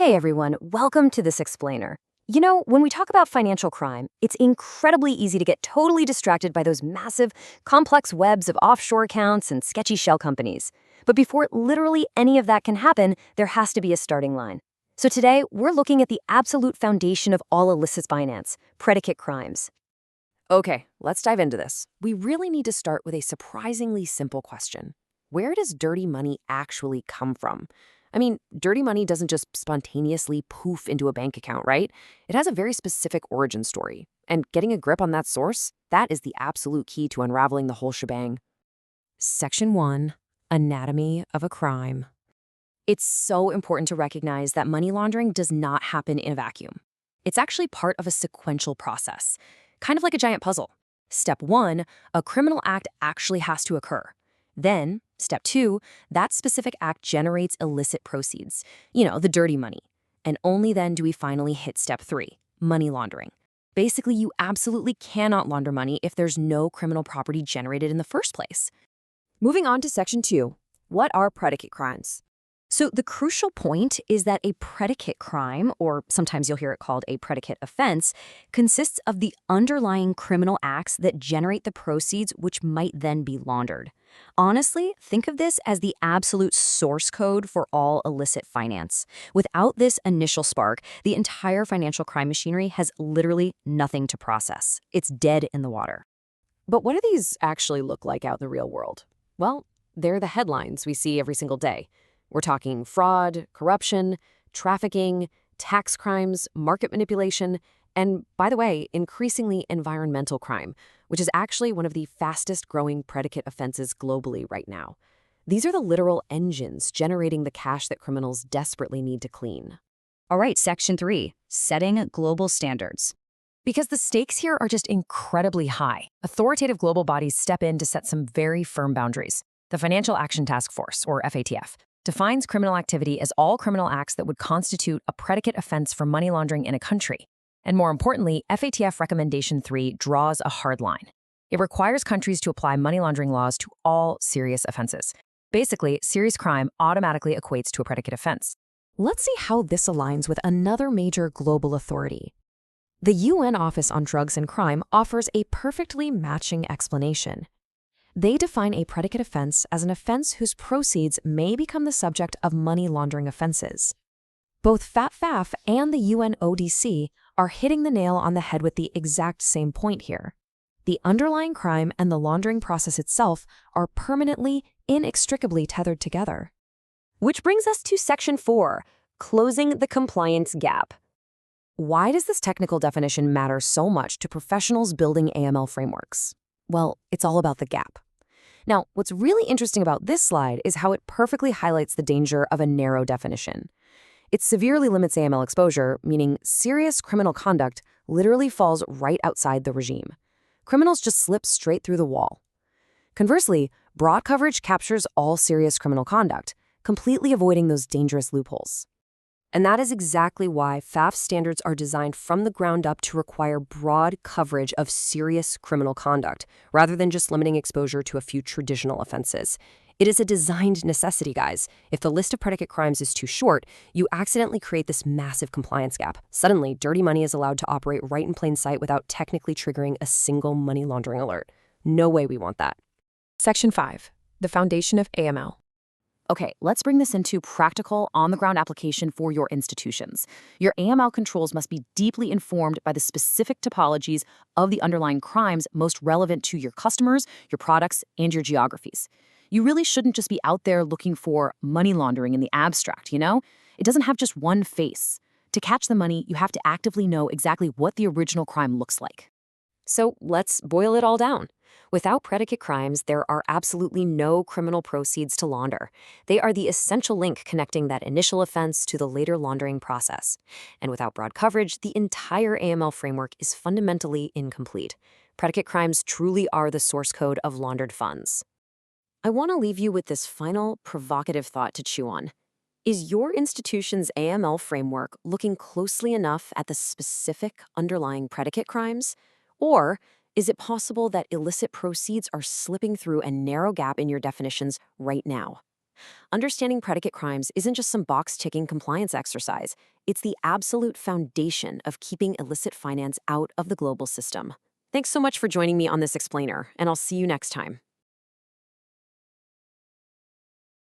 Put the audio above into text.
Hey everyone, welcome to this explainer. You know, when we talk about financial crime, it's incredibly easy to get totally distracted by those massive, complex webs of offshore accounts and sketchy shell companies. But before literally any of that can happen, there has to be a starting line. So today, we're looking at the absolute foundation of all illicit finance, predicate crimes. Okay, let's dive into this. We really need to start with a surprisingly simple question. Where does dirty money actually come from? I mean, dirty money doesn't just spontaneously poof into a bank account, right? It has a very specific origin story. And getting a grip on that source, that is the absolute key to unraveling the whole shebang. Section 1, Anatomy of a Crime. It's so important to recognize that money laundering does not happen in a vacuum. It's actually part of a sequential process, kind of like a giant puzzle. Step 1, a criminal act actually has to occur. Then, step 2, that specific act generates illicit proceeds, the dirty money. And only then do we finally hit step 3, money laundering. Basically, you absolutely cannot launder money if there's no criminal property generated in the first place. Moving on to Section 2, what are predicate crimes? So the crucial point is that a predicate crime, or sometimes you'll hear it called a predicate offense, consists of the underlying criminal acts that generate the proceeds which might then be laundered. Honestly, think of this as the absolute source code for all illicit finance. Without this initial spark, the entire financial crime machinery has literally nothing to process. It's dead in the water. But what do these actually look like out in the real world? Well, they're the headlines we see every single day. We're talking fraud, corruption, trafficking, tax crimes, market manipulation, and, by the way, increasingly environmental crime, which is actually one of the fastest growing predicate offenses globally right now. These are the literal engines generating the cash that criminals desperately need to clean. All right, Section 3, setting global standards. Because the stakes here are just incredibly high, authoritative global bodies step in to set some very firm boundaries. The Financial Action Task Force, or FATF, defines criminal activity as all criminal acts that would constitute a predicate offense for money laundering in a country. And more importantly, FATF Recommendation 3 draws a hard line. It requires countries to apply money laundering laws to all serious offenses. Basically, serious crime automatically equates to a predicate offense. Let's see how this aligns with another major global authority. The UN Office on Drugs and Crime offers a perfectly matching explanation. They define a predicate offense as an offense whose proceeds may become the subject of money laundering offenses. Both FATF and the UNODC are hitting the nail on the head with the exact same point here. The underlying crime and the laundering process itself are permanently, inextricably tethered together. Which brings us to Section 4, closing the compliance gap. Why does this technical definition matter so much to professionals building AML frameworks? Well, it's all about the gap. Now, what's really interesting about this slide is how it perfectly highlights the danger of a narrow definition. It severely limits AML exposure, meaning serious criminal conduct literally falls right outside the regime. Criminals just slip straight through the wall. Conversely, broad coverage captures all serious criminal conduct, completely avoiding those dangerous loopholes. And that is exactly why FATF standards are designed from the ground up to require broad coverage of serious criminal conduct, rather than just limiting exposure to a few traditional offenses. It is a designed necessity, guys. If the list of predicate crimes is too short, you accidentally create this massive compliance gap. Suddenly, dirty money is allowed to operate right in plain sight without technically triggering a single money laundering alert. No way we want that. Section 5, the foundation of AML. Okay, let's bring this into practical, on-the-ground application for your institutions. Your AML controls must be deeply informed by the specific topologies of the underlying crimes most relevant to your customers, your products, and your geographies. You really shouldn't just be out there looking for money laundering in the abstract, It doesn't have just one face. To catch the money, you have to actively know exactly what the original crime looks like. So let's boil it all down. Without predicate crimes, there are absolutely no criminal proceeds to launder. They are the essential link connecting that initial offense to the later laundering process. And without broad coverage, the entire AML framework is fundamentally incomplete. Predicate crimes truly are the source code of laundered funds. I want to leave you with this final provocative thought to chew on. Is your institution's AML framework looking closely enough at the specific underlying predicate crimes? Or is it possible that illicit proceeds are slipping through a narrow gap in your definitions right now? Understanding predicate crimes isn't just some box-ticking compliance exercise. It's the absolute foundation of keeping illicit finance out of the global system. Thanks so much for joining me on this explainer, and I'll see you next time.